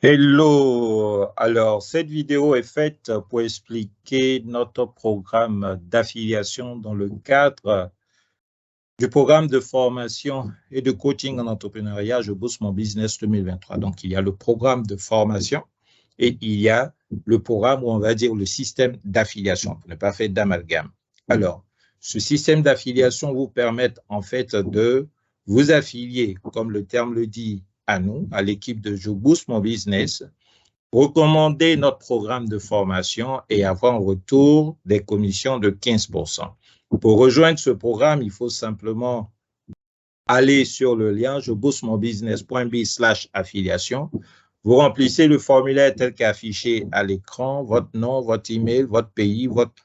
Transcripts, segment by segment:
Hello, alors cette vidéo est faite pour expliquer notre programme d'affiliation dans le cadre du programme de formation et de coaching en entrepreneuriat Je booste mon business 2023. Donc il y a le programme de formation et il y a le programme où on va dire le système d'affiliation pour ne pas faire d'amalgame. Alors, ce système d'affiliation vous permet en fait de vous affilier, comme le terme le dit, à nous, à l'équipe de Je booste mon business, recommander notre programme de formation et avoir en retour des commissions de 15%. Pour rejoindre ce programme, il faut simplement aller sur le lien jeboostmonbusiness.be/affiliation. Vous remplissez le formulaire tel qu'affiché à l'écran, votre nom, votre email, votre pays, votre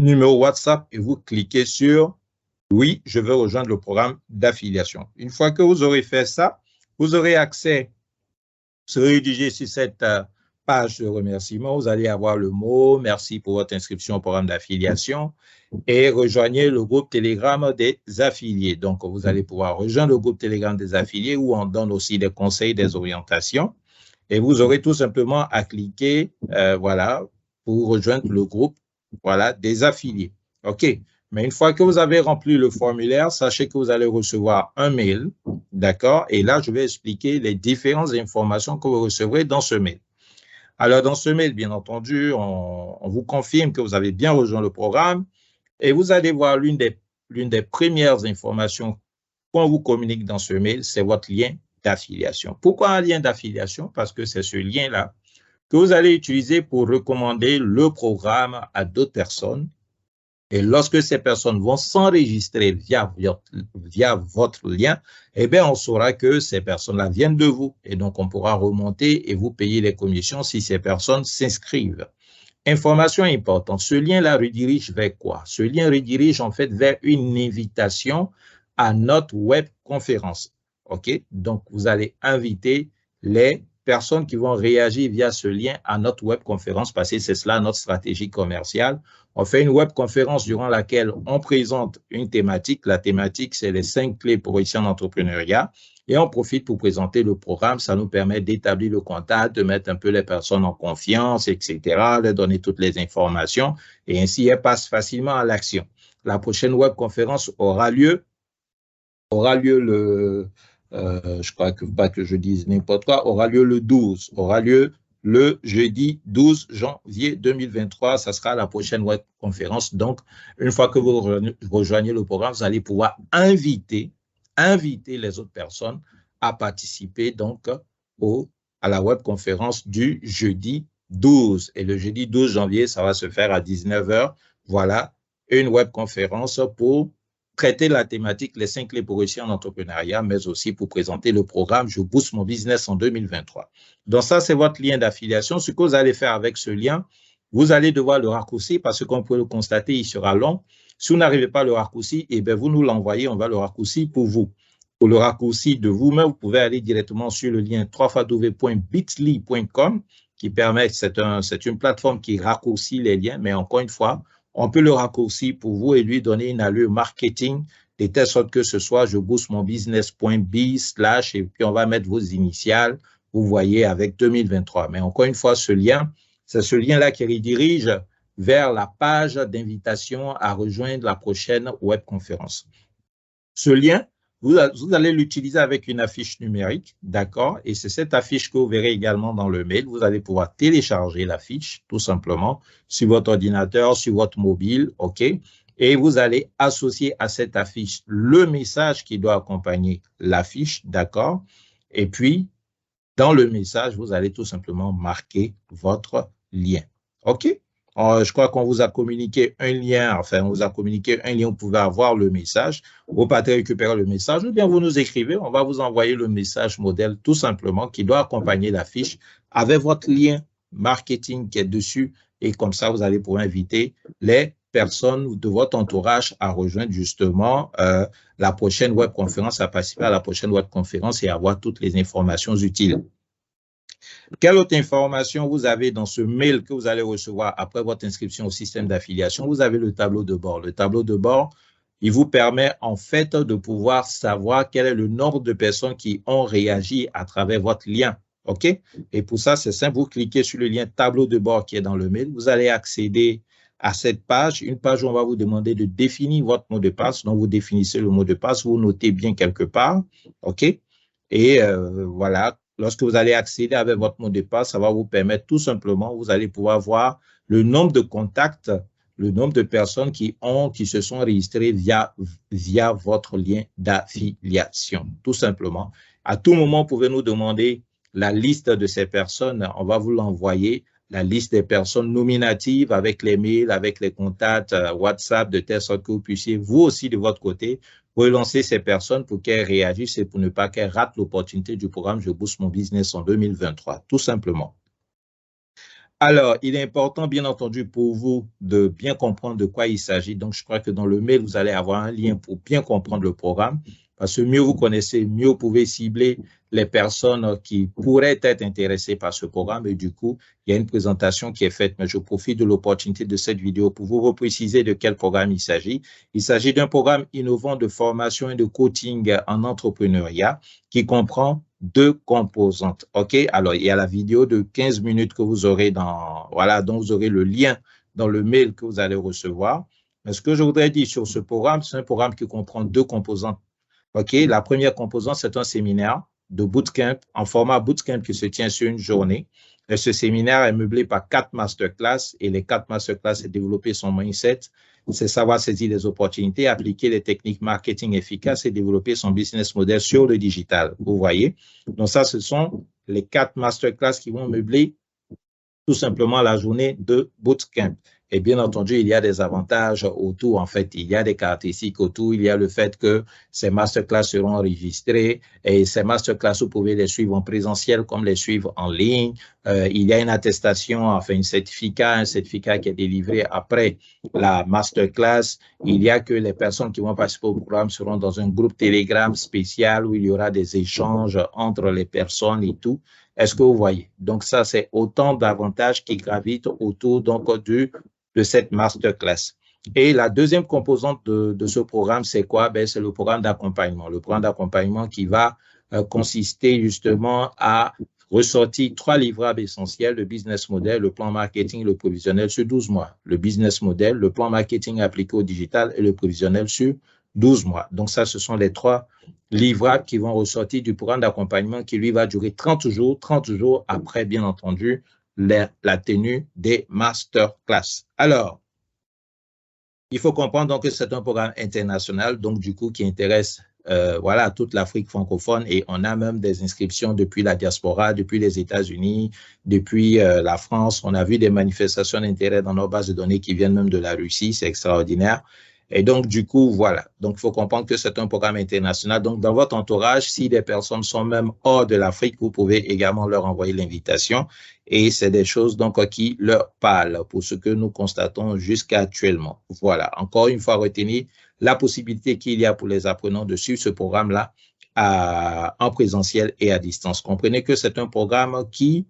numéro WhatsApp et vous cliquez sur « Oui, je veux rejoindre le programme d'affiliation ». Une fois que vous aurez fait ça, vous aurez accès, serez rédigé sur cette page de remerciement. Vous allez avoir le mot « Merci pour votre inscription au programme d'affiliation » et rejoignez le groupe Telegram des affiliés. Donc, vous allez pouvoir rejoindre le groupe Telegram des affiliés où on donne aussi des conseils, des orientations. Et vous aurez tout simplement à cliquer, voilà, pour rejoindre le groupe, voilà, des affiliés. OK. Mais une fois que vous avez rempli le formulaire, sachez que vous allez recevoir un mail, d'accord? Et là, je vais expliquer les différentes informations que vous recevrez dans ce mail. Alors, dans ce mail, bien entendu, on vous confirme que vous avez bien rejoint le programme et vous allez voir l'une des premières informations qu'on vous communique dans ce mail, c'est votre lien d'affiliation. Pourquoi un lien d'affiliation? Parce que c'est ce lien-là que vous allez utiliser pour recommander le programme à d'autres personnes. Et lorsque ces personnes vont s'enregistrer via votre lien, eh bien, on saura que ces personnes-là viennent de vous. Et donc, on pourra remonter et vous payer les commissions si ces personnes s'inscrivent. Information importante, ce lien-là redirige vers quoi? Ce lien redirige en fait vers une invitation à notre webconférence. OK? Donc, vous allez inviter les personnes qui vont réagir via ce lien à notre webconférence parce que c'est cela notre stratégie commerciale. On fait une webconférence durant laquelle on présente une thématique. La thématique, c'est les 5 clés pour réussir en entrepreneuriat. Et on profite pour présenter le programme. Ça nous permet d'établir le contact, de mettre un peu les personnes en confiance, etc., de donner toutes les informations. Et ainsi, elles passent facilement à l'action. La prochaine webconférence aura lieu je crois que pas que je dise n'importe quoi, aura lieu le 12, aura lieu le jeudi 12 janvier 2023. Ça sera la prochaine webconférence. Donc, une fois que vous rejoignez le programme, vous allez pouvoir inviter les autres personnes à participer donc à la webconférence du jeudi 12. Et le jeudi 12 janvier, ça va se faire à 19 h. Voilà, une webconférence pour traiter la thématique, les 5 clés pour réussir en entrepreneuriat, mais aussi pour présenter le programme Je booste mon business en 2023. Donc ça, c'est votre lien d'affiliation. Ce que vous allez faire avec ce lien, vous allez devoir le raccourcir parce que comme vous pouvez le constater, il sera long. Si vous n'arrivez pas à le raccourcir, eh bien, vous nous l'envoyez, on va le raccourcir pour vous. Pour le raccourcir de vous-même, vous pouvez aller directement sur le lien www.bitly.com qui permet, c'est une plateforme qui raccourcit les liens, mais encore une fois, on peut le raccourcir pour vous et lui donner une allure marketing de telle sorte que ce soit je booste mon business.be/ et puis on va mettre vos initiales, vous voyez, avec 2023. Mais encore une fois, ce lien, c'est ce lien-là qui redirige vers la page d'invitation à rejoindre la prochaine webconférence. Ce lien, vous allez l'utiliser avec une affiche numérique, d'accord? Et c'est cette affiche que vous verrez également dans le mail. Vous allez pouvoir télécharger l'affiche, tout simplement, sur votre ordinateur, sur votre mobile, OK? Et vous allez associer à cette affiche le message qui doit accompagner l'affiche, d'accord? Et puis, dans le message, vous allez tout simplement marquer votre lien, OK? Je crois qu'on vous a communiqué un lien, enfin, on vous a communiqué un lien, vous pouvez avoir le message, vous partez récupérer le message, ou bien vous nous écrivez, on va vous envoyer le message modèle tout simplement qui doit accompagner la fiche avec votre lien marketing qui est dessus et comme ça, vous allez pouvoir inviter les personnes de votre entourage à rejoindre justement la prochaine webconférence, à participer à la prochaine webconférence et avoir toutes les informations utiles. Quelle autre information vous avez dans ce mail que vous allez recevoir après votre inscription au système d'affiliation? Vous avez le tableau de bord. Le tableau de bord, il vous permet en fait de pouvoir savoir quel est le nombre de personnes qui ont réagi à travers votre lien. OK? Et pour ça, c'est simple, vous cliquez sur le lien tableau de bord qui est dans le mail. Vous allez accéder à cette page, une page où on va vous demander de définir votre mot de passe. Donc, vous définissez le mot de passe, vous notez bien quelque part. OK? Et voilà, lorsque vous allez accéder avec votre mot de passe, ça va vous permettre tout simplement, vous allez pouvoir voir le nombre de contacts, le nombre de personnes qui se sont enregistrées via votre lien d'affiliation, tout simplement. À tout moment, vous pouvez nous demander la liste de ces personnes. On va vous l'envoyer, la liste des personnes nominatives avec les mails, avec les contacts WhatsApp, de telle sorte que vous puissiez, vous aussi, de votre côté, relancer ces personnes pour qu'elles réagissent et pour ne pas qu'elles ratent l'opportunité du programme Je booste mon business en 2023, tout simplement. Alors, il est important, bien entendu, pour vous de bien comprendre de quoi il s'agit. Donc, je crois que dans le mail, vous allez avoir un lien pour bien comprendre le programme. Parce que mieux vous connaissez, mieux vous pouvez cibler les personnes qui pourraient être intéressées par ce programme. Et du coup, il y a une présentation qui est faite. Mais je profite de l'opportunité de cette vidéo pour vous repréciser de quel programme il s'agit. Il s'agit d'un programme innovant de formation et de coaching en entrepreneuriat qui comprend 2 composantes. OK? Alors, il y a la vidéo de 15 minutes que vous aurez voilà, dont vous aurez le lien dans le mail que vous allez recevoir. Mais ce que je voudrais dire sur ce programme, c'est un programme qui comprend 2 composantes. OK? La première composante, c'est un séminaire de bootcamp, en format bootcamp qui se tient sur une journée. Et ce séminaire est meublé par 4 masterclass et les 4 masterclass, c'est développer son mindset, c'est savoir saisir les opportunités, appliquer les techniques marketing efficaces et développer son business model sur le digital. Vous voyez? Donc ça, ce sont les 4 masterclass qui vont meubler tout simplement la journée de bootcamp. Et bien entendu, il y a des avantages autour. En fait, il y a des caractéristiques autour. Il y a le fait que ces masterclass seront enregistrées et ces masterclass, vous pouvez les suivre en présentiel comme les suivre en ligne. Il y a une attestation, enfin un certificat qui est délivré après la masterclass. Il y a que les personnes qui vont participer au programme seront dans un groupe Telegram spécial où il y aura des échanges entre les personnes et tout. Est-ce que vous voyez? Donc, ça, c'est autant d'avantages qui gravitent autour donc, de cette masterclass. Et la deuxième composante de ce programme, c'est quoi? Ben, c'est le programme d'accompagnement. Le programme d'accompagnement qui va consister justement à ressortir 3 livrables essentiels, le business model, le plan marketing, le prévisionnel sur 12 mois. Le business model, le plan marketing appliqué au digital et le prévisionnel sur 12 mois. Donc, ça, ce sont les 3 livrables qui vont ressortir du programme d'accompagnement qui, lui, va durer 30 jours après, bien entendu, la tenue des masterclass. Alors, il faut comprendre donc que c'est un programme international, donc du coup, qui intéresse voilà, toute l'Afrique francophone et on a même des inscriptions depuis la diaspora, depuis les États-Unis, depuis la France. On a vu des manifestations d'intérêt dans nos bases de données qui viennent même de la Russie, c'est extraordinaire. Et donc, du coup, voilà. Donc, il faut comprendre que c'est un programme international. Donc, dans votre entourage, si des personnes sont même hors de l'Afrique, vous pouvez également leur envoyer l'invitation. Et c'est des choses donc qui leur parlent pour ce que nous constatons jusqu'à actuellement. Voilà. Encore une fois, retenez la possibilité qu'il y a pour les apprenants de suivre ce programme-là en présentiel et à distance. Comprenez que c'est un programme qui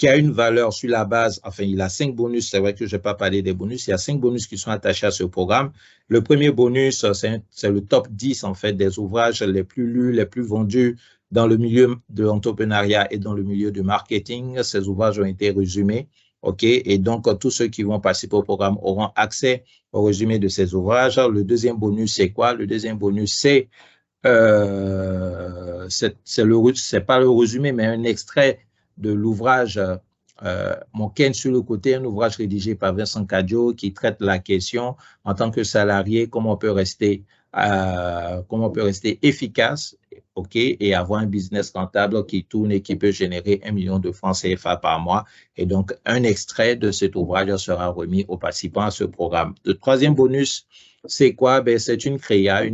a une valeur sur la base, enfin, il a 5 bonus, c'est vrai que je n'ai pas parlé des bonus, il y a 5 bonus qui sont attachés à ce programme. Le premier bonus, c'est le top 10, en fait, des ouvrages les plus lus, les plus vendus dans le milieu de l'entrepreneuriat et dans le milieu du marketing. Ces ouvrages ont été résumés, OK? Et donc, tous ceux qui vont participer au programme auront accès au résumé de ces ouvrages. Le deuxième bonus, c'est quoi? Le deuxième bonus, c'est pas le résumé, mais un extrait de l'ouvrage Mon Ken sur le côté, un ouvrage rédigé par Vincent Cadio qui traite la question en tant que salarié, comment on peut rester efficace, OK, et avoir un business rentable qui tourne et qui peut générer 1 million de francs CFA par mois. Et donc, un extrait de cet ouvrage sera remis aux participants à ce programme. Le troisième bonus, c'est quoi? Ben, c'est une créa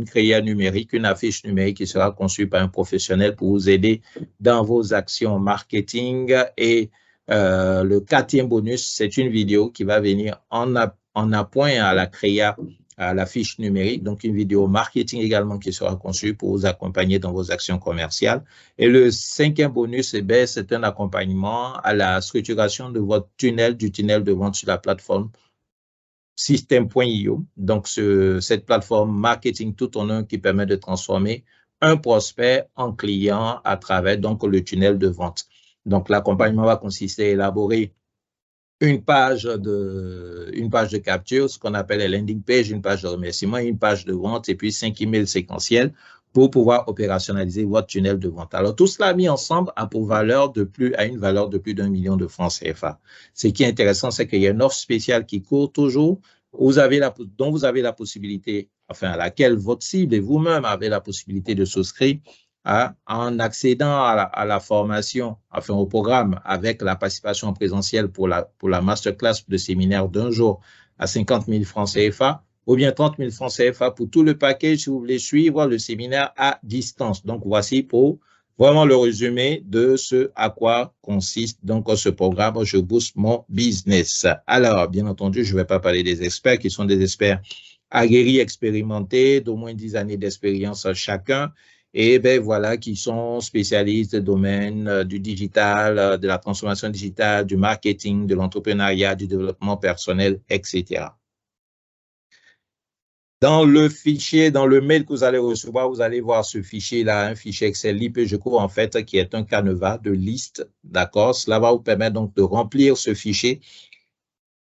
numérique, une affiche numérique qui sera conçue par un professionnel pour vous aider dans vos actions marketing. Et le quatrième bonus, c'est une vidéo qui va venir en appoint à la créa, à la fiche numérique, donc une vidéo marketing également qui sera conçue pour vous accompagner dans vos actions commerciales. Et le cinquième bonus, c'est un accompagnement à la structuration de votre tunnel, du tunnel de vente sur la plateforme System.io. Donc, cette plateforme marketing tout en un qui permet de transformer un prospect en client à travers donc le tunnel de vente. Donc, l'accompagnement va consister à élaborer une page de capture, ce qu'on appelle la landing page, une page de remerciement, une page de vente et puis 5 emails séquentiels pour pouvoir opérationnaliser votre tunnel de vente. Alors, tout cela mis ensemble a une valeur de plus d'1 million de francs CFA. Ce qui est intéressant, c'est qu'il y a une offre spéciale qui court toujours, dont vous avez la possibilité, enfin, à laquelle votre cible et vous-même avez la possibilité de souscrire en accédant à la formation, enfin au programme avec la participation présentielle pour la masterclass de séminaire d'un jour à 50 000 francs CFA, ou bien 30 000 francs CFA pour tout le package si vous voulez suivre le séminaire à distance. Donc, voici pour vraiment le résumé de ce à quoi consiste donc ce programme « Je booste mon business ». Alors, bien entendu, je ne vais pas parler des experts qui sont des experts aguerris, expérimentés, d'au moins 10 années d'expérience chacun, et ben voilà, qui sont spécialistes du domaine du digital, de la transformation digitale, du marketing, de l'entrepreneuriat, du développement personnel, etc. Dans le fichier, dans le mail que vous allez recevoir, vous allez voir ce fichier-là, un fichier Excel IPGeco, en fait, qui est un canevas de liste, d'accord? Cela va vous permettre donc de remplir ce fichier.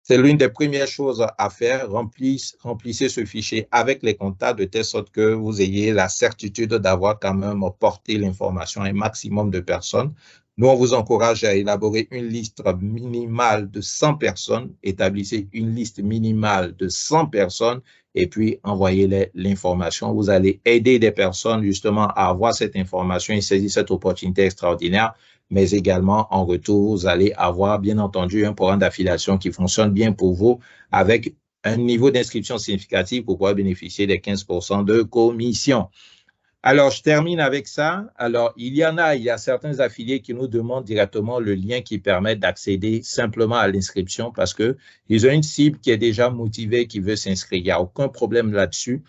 C'est l'une des premières choses à faire, remplissez ce fichier avec les contacts de telle sorte que vous ayez la certitude d'avoir quand même porté l'information à un maximum de personnes. Nous, on vous encourage à élaborer une liste minimale de 100 personnes, établissez une liste minimale de 100 personnes et puis envoyez-les l'information. Vous allez aider des personnes justement à avoir cette information et saisir cette opportunité extraordinaire. Mais également, en retour, vous allez avoir, bien entendu, un programme d'affiliation qui fonctionne bien pour vous avec un niveau d'inscription significatif pour pouvoir bénéficier des 15% de commission. Alors, je termine avec ça. Alors, il y a certains affiliés qui nous demandent directement le lien qui permet d'accéder simplement à l'inscription parce que ils ont une cible qui est déjà motivée, qui veut s'inscrire. Il n'y a aucun problème là-dessus.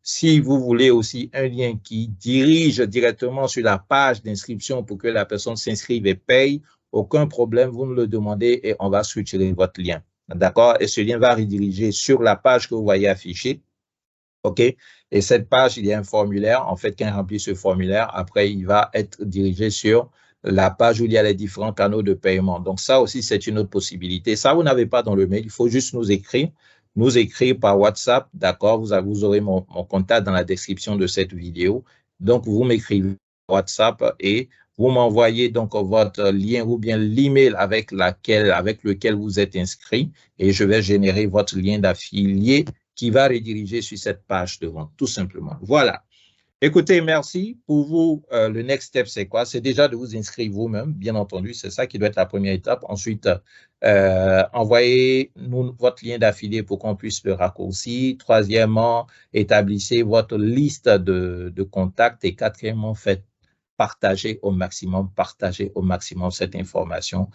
Si vous voulez aussi un lien qui dirige directement sur la page d'inscription pour que la personne s'inscrive et paye, aucun problème, vous nous le demandez et on va switcher votre lien. D'accord? Et ce lien va rediriger sur la page que vous voyez affichée. OK? Et cette page, il y a un formulaire. En fait, quand il remplit ce formulaire, après, il va être dirigé sur la page où il y a les différents canaux de paiement. Donc, ça aussi, c'est une autre possibilité. Ça, vous n'avez pas dans le mail. Il faut juste nous écrire par WhatsApp, d'accord? Vous aurez mon contact dans la description de cette vidéo. Donc, vous m'écrivez WhatsApp et vous m'envoyez donc votre lien ou bien l'email avec lequel vous êtes inscrit et je vais générer votre lien d'affilié qui va rediriger sur cette page de vente, tout simplement. Voilà. Écoutez, merci. Pour vous, le next step, c'est quoi? C'est déjà de vous inscrire vous-même, bien entendu. C'est ça qui doit être la première étape. Ensuite, envoyez-nous votre lien d'affilié pour qu'on puisse le raccourcir. Troisièmement, établissez votre liste de contacts. Et quatrièmement, partagez au maximum cette information.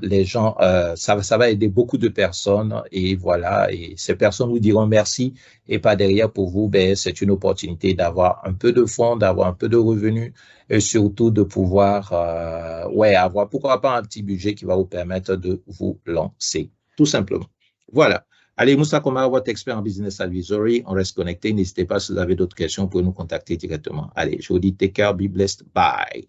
Les gens, ça va aider beaucoup de personnes et voilà, et ces personnes vous diront merci et pas derrière pour vous, ben, c'est une opportunité d'avoir un peu de fonds, d'avoir un peu de revenus et surtout de pouvoir, avoir pourquoi pas un petit budget qui va vous permettre de vous lancer, tout simplement. Voilà. Allez, Moussa Komar, votre expert en business advisory. On reste connecté. N'hésitez pas si vous avez d'autres questions, vous pouvez nous contacter directement. Allez, je vous dis take care, be blessed, bye.